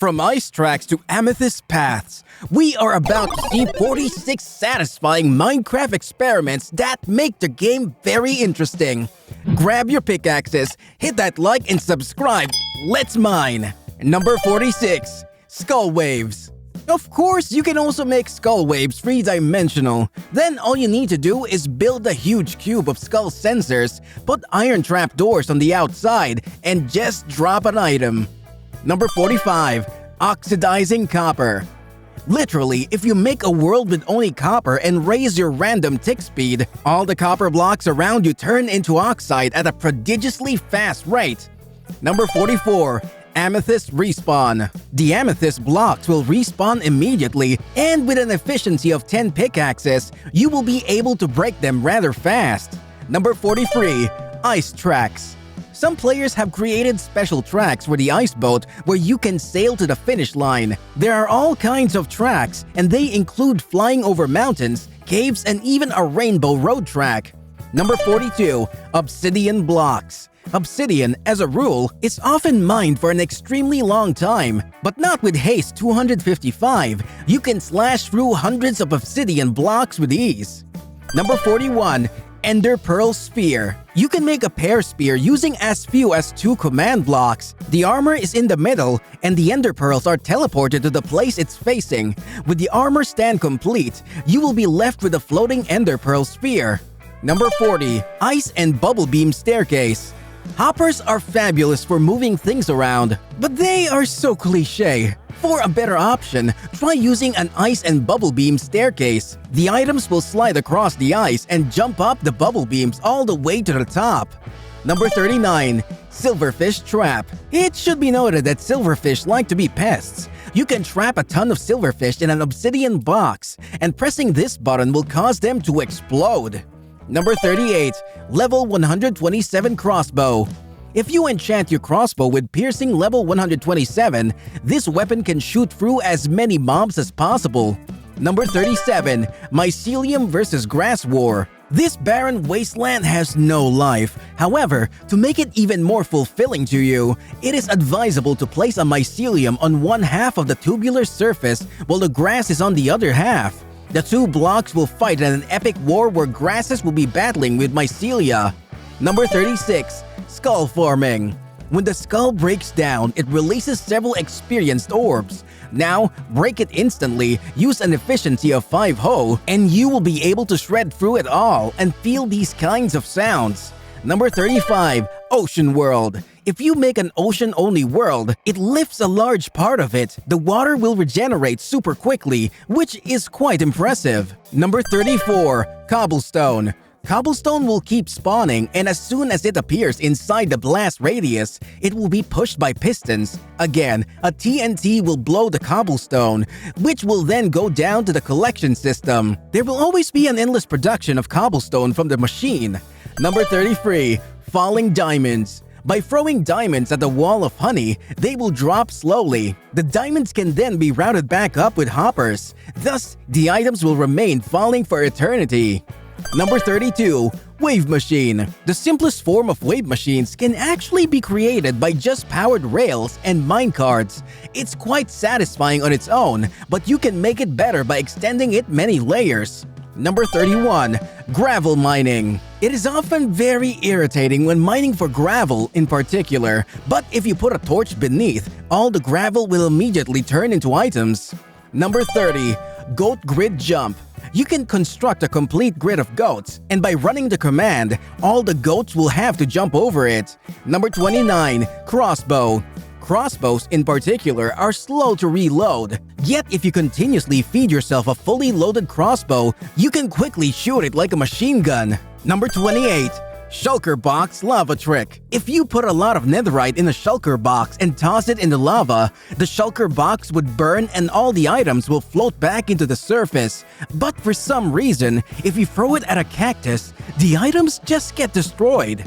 From ice tracks to amethyst paths, we are about to see 46 satisfying Minecraft experiments that make the game very interesting. Grab your pickaxes, hit that like and subscribe. Let's mine! Number 46. Skull Waves. Of course, you can also make skull waves 3-dimensional. Then all you need to do is build a huge cube of skull sensors, put iron trap doors on the outside, and just drop an item. Number 45. Oxidizing Copper. Literally, if you make a world with only copper and raise your random tick speed, all the copper blocks around you turn into oxide at a prodigiously fast rate. Number 44. Amethyst Respawn. The amethyst blocks will respawn immediately, and with an efficiency of 10 pickaxes, you will be able to break them rather fast. Number 43. Ice Tracks. Some players have created special tracks for the ice boat where you can sail to the finish line. There are all kinds of tracks, and they include flying over mountains, caves, and even a rainbow road track. Number 42. Obsidian Blocks. Obsidian, as a rule, is often mined for an extremely long time, but not with Haste 255. You can slash through hundreds of obsidian blocks with ease. Number 41. Ender Pearl Spear. You can make a pear spear using as few as 2 command blocks. The armor is in the middle, and the ender pearls are teleported to the place it's facing. With the armor stand complete, you will be left with a floating ender pearl spear. Number 40. Ice and Bubble Beam Staircase. Hoppers are fabulous for moving things around, but they are so cliché. For a better option, try using an ice and bubble beam staircase. The items will slide across the ice and jump up the bubble beams all the way to the top. Number 39. Silverfish Trap. It should be noted that silverfish like to be pests. You can trap a ton of silverfish in an obsidian box, and pressing this button will cause them to explode. Number 38. Level 127 Crossbow. If you enchant your crossbow with piercing level 127, this weapon can shoot through as many mobs as possible. Number 37. Mycelium vs. Grass War. This barren wasteland has no life. However, to make it even more fulfilling to you, it is advisable to place a mycelium on one half of the tubular surface while the grass is on the other half. The two blocks will fight in an epic war where grasses will be battling with mycelia. Number 36. Skull Forming. When the skull breaks down, it releases several experienced orbs. Now, break it instantly, use an efficiency of 5 Ho, and you will be able to shred through it all and feel these kinds of sounds. Number 35. Ocean World. If you make an ocean-only world, it lifts a large part of it. The water will regenerate super quickly, which is quite impressive. Number 34. Cobblestone. Cobblestone will keep spawning, and as soon as it appears inside the blast radius, it will be pushed by pistons. Again, a TNT will blow the cobblestone, which will then go down to the collection system. There will always be an endless production of cobblestone from the machine. Number 33. Falling Diamonds. By throwing diamonds at the wall of honey, they will drop slowly. The diamonds can then be routed back up with hoppers. Thus, the items will remain falling for eternity. Number 32. Wave Machine. The simplest form of wave machines can actually be created by just powered rails and minecarts. It's quite satisfying on its own, but you can make it better by extending it many layers. Number 31. Gravel Mining. It is often very irritating when mining for gravel in particular, but if you put a torch beneath, all the gravel will immediately turn into items. Number 30. Goat Grid Jump. You can construct a complete grid of goats, and by running the command, all the goats will have to jump over it. Number 29. Crossbow. Crossbows in particular are slow to reload. Yet if you continuously feed yourself a fully loaded crossbow, you can quickly shoot it like a machine gun. Number 28. Shulker Box Lava Trick. If you put a lot of netherite in a shulker box and toss it in the lava, the shulker box would burn and all the items will float back into the surface. But for some reason, if you throw it at a cactus, the items just get destroyed.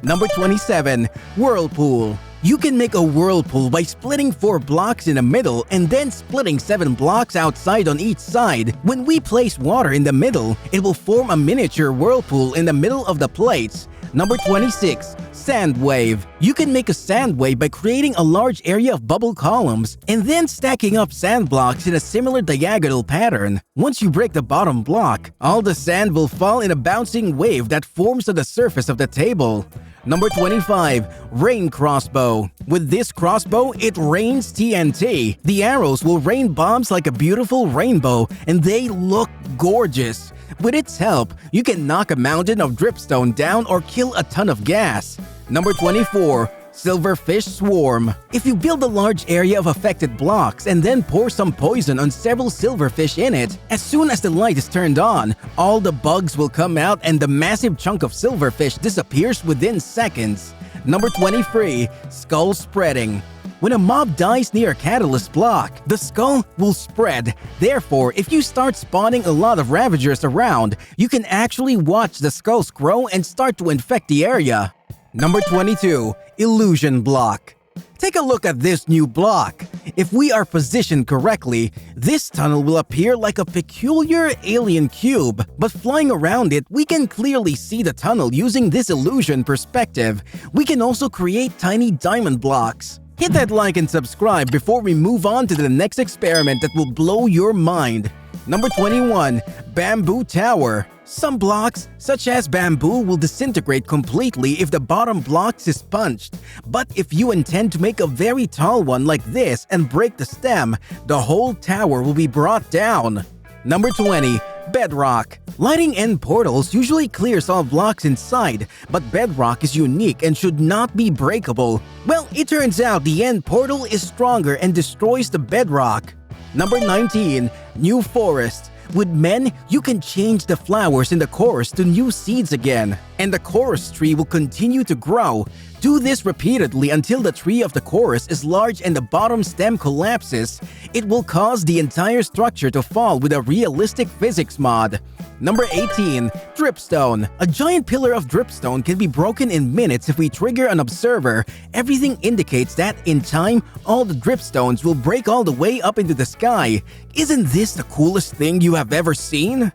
Number 27. Whirlpool. You can make a whirlpool by splitting 4 blocks in the middle and then splitting 7 blocks outside on each side. When we place water in the middle, it will form a miniature whirlpool in the middle of the plates. Number 26. Sand wave. You can make a sand wave by creating a large area of bubble columns and then stacking up sand blocks in a similar diagonal pattern. Once you break the bottom block, all the sand will fall in a bouncing wave that forms on the surface of the table. Number 25. Rain crossbow. With this crossbow, it rains TNT. The arrows will rain bombs like a beautiful rainbow, and they look gorgeous. With its help, you can knock a mountain of dripstone down or kill a ton of gas. Number 24. Silverfish swarm. If you build a large area of affected blocks and then pour some poison on several silverfish in it, as soon as the light is turned on, all the bugs will come out and the massive chunk of silverfish disappears within seconds. Number 23. Skull spreading. When a mob dies near a catalyst block, the skull will spread. Therefore, if you start spawning a lot of Ravagers around, you can actually watch the skulls grow and start to infect the area. Number 22. Illusion block. Take a look at this new block. If we are positioned correctly, this tunnel will appear like a peculiar alien cube, but flying around it, we can clearly see the tunnel using this illusion perspective. We can also create tiny diamond blocks. Hit that like and subscribe before we move on to the next experiment that will blow your mind. Number 21. Bamboo tower. Some blocks, such as bamboo, will disintegrate completely if the bottom blocks is punched. But if you intend to make a very tall one like this and break the stem, the whole tower will be brought down. Number 20. Bedrock. Lighting end portals usually clears all blocks inside, but bedrock is unique and should not be breakable. Well, it turns out the end portal is stronger and destroys the bedrock. Number 19. New forest. With men, you can change the flowers in the chorus to new seeds again, and the chorus tree will continue to grow. Do this repeatedly until the tree of the chorus is large and the bottom stem collapses. It will cause the entire structure to fall with a realistic physics mod. Number 18. Dripstone. A giant pillar of dripstone can be broken in minutes if we trigger an observer. Everything indicates that in time, all the dripstones will break all the way up into the sky. Isn't this the coolest thing you have ever seen?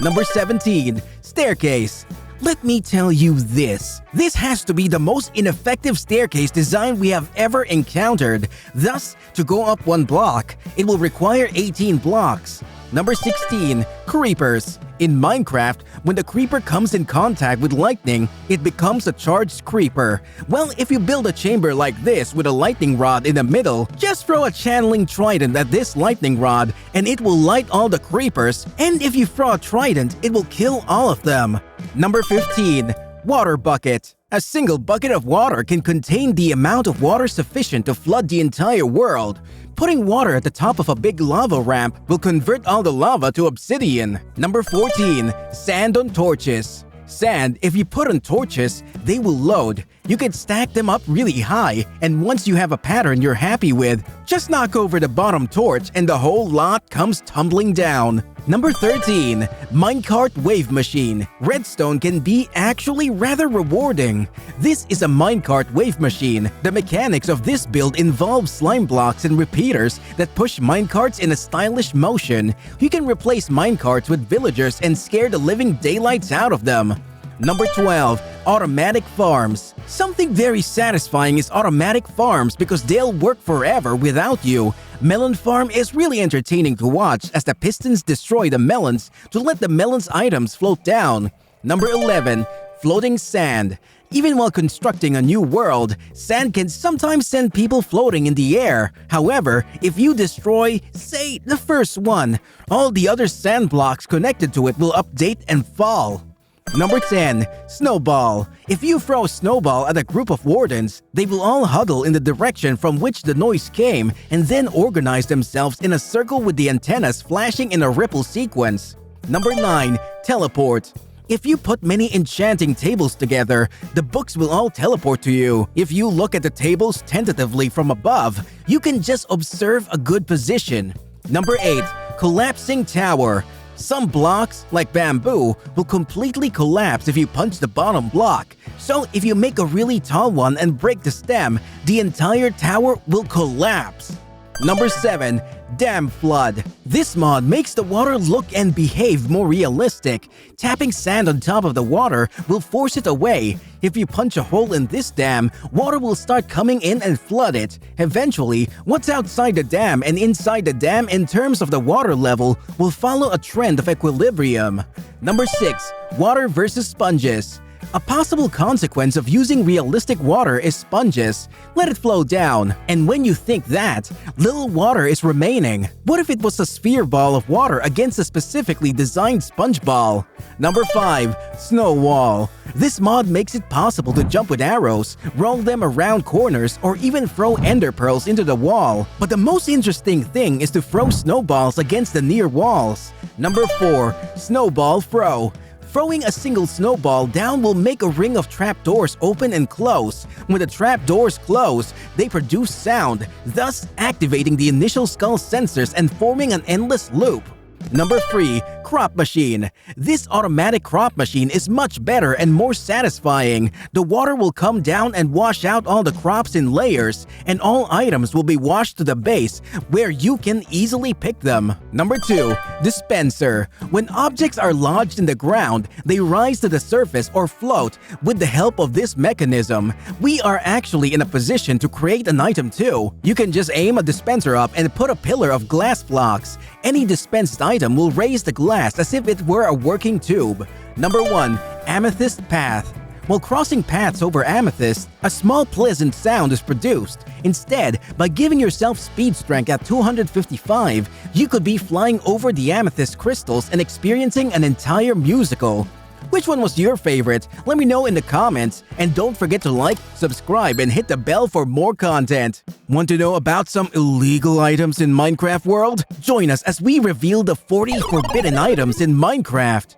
Number 17. Staircase. Let me tell you this. This has to be the most ineffective staircase design we have ever encountered. Thus, to go up 1 block, it will require 18 blocks. Number 16. Creepers. In Minecraft, when the creeper comes in contact with lightning, it becomes a charged creeper. Well, if you build a chamber like this with a lightning rod in the middle, just throw a channeling trident at this lightning rod and it will light all the creepers, and if you throw a trident, it will kill all of them. Number 15. Water bucket. A single bucket of water can contain the amount of water sufficient to flood the entire world. Putting water at the top of a big lava ramp will convert all the lava to obsidian. Number 14. Sand on torches. Sand, if you put on torches, they will load. You can stack them up really high, and once you have a pattern you're happy with, just knock over the bottom torch and the whole lot comes tumbling down. Number 13. Minecart wave machine. Redstone can be actually rather rewarding. This is a minecart wave machine. The mechanics of this build involve slime blocks and repeaters that push minecarts in a stylish motion. You can replace minecarts with villagers and scare the living daylights out of them. Number 12. Automatic farms. Something very satisfying is automatic farms because they'll work forever without you. Melon farm is really entertaining to watch as the pistons destroy the melons to let the melons items float down. Number 11. Floating sand. Even while constructing a new world, sand can sometimes send people floating in the air. However, if you destroy, say, the first one, all the other sand blocks connected to it will update and fall. Number 10. Snowball. If you throw a snowball at a group of wardens, they will all huddle in the direction from which the noise came and then organize themselves in a circle with the antennas flashing in a ripple sequence. Number 9. Teleport. If you put many enchanting tables together, the books will all teleport to you. If you look at the tables tentatively from above, you can just observe a good position. Number 8. Collapsing tower. Some blocks, like bamboo, will completely collapse if you punch the bottom block. So if you make a really tall one and break the stem, the entire tower will collapse. Number 7. Dam Flood. This mod makes the water look and behave more realistic. Tapping sand on top of the water will force it away. If you punch a hole in this dam, water will start coming in and flood it. Eventually, what's outside the dam and inside the dam in terms of the water level will follow a trend of equilibrium. Number 6. Water versus sponges. A possible consequence of using realistic water is sponges. Let it flow down, and when you think that, little water is remaining. What if it was a sphere ball of water against a specifically designed sponge ball? Number 5. Snow Wall. This mod makes it possible to jump with arrows, roll them around corners, or even throw ender pearls into the wall. But the most interesting thing is to throw snowballs against the near walls. Number 4. Snowball Throw. Throwing a single snowball down will make a ring of trapdoors open and close. When the trapdoors close, they produce sound, thus activating the initial skull sensors and forming an endless loop. Number 3. Crop Machine. This automatic crop machine is much better and more satisfying. The water will come down and wash out all the crops in layers, and all items will be washed to the base, where you can easily pick them. Number 2. Dispenser. When objects are lodged in the ground, they rise to the surface or float with the help of this mechanism. We are actually in a position to create an item too. You can just aim a dispenser up and put a pillar of glass blocks. Any dispensed item will raise the glass as if it were a working tube. Number 1. Amethyst Path. While crossing paths over amethyst, a small pleasant sound is produced. Instead, by giving yourself speed strength at 255, you could be flying over the amethyst crystals and experiencing an entire musical. Which one was your favorite? Let me know in the comments, and don't forget to like, subscribe, and hit the bell for more content. Want to know about some illegal items in Minecraft world? Join us as we reveal the 40 forbidden items in Minecraft.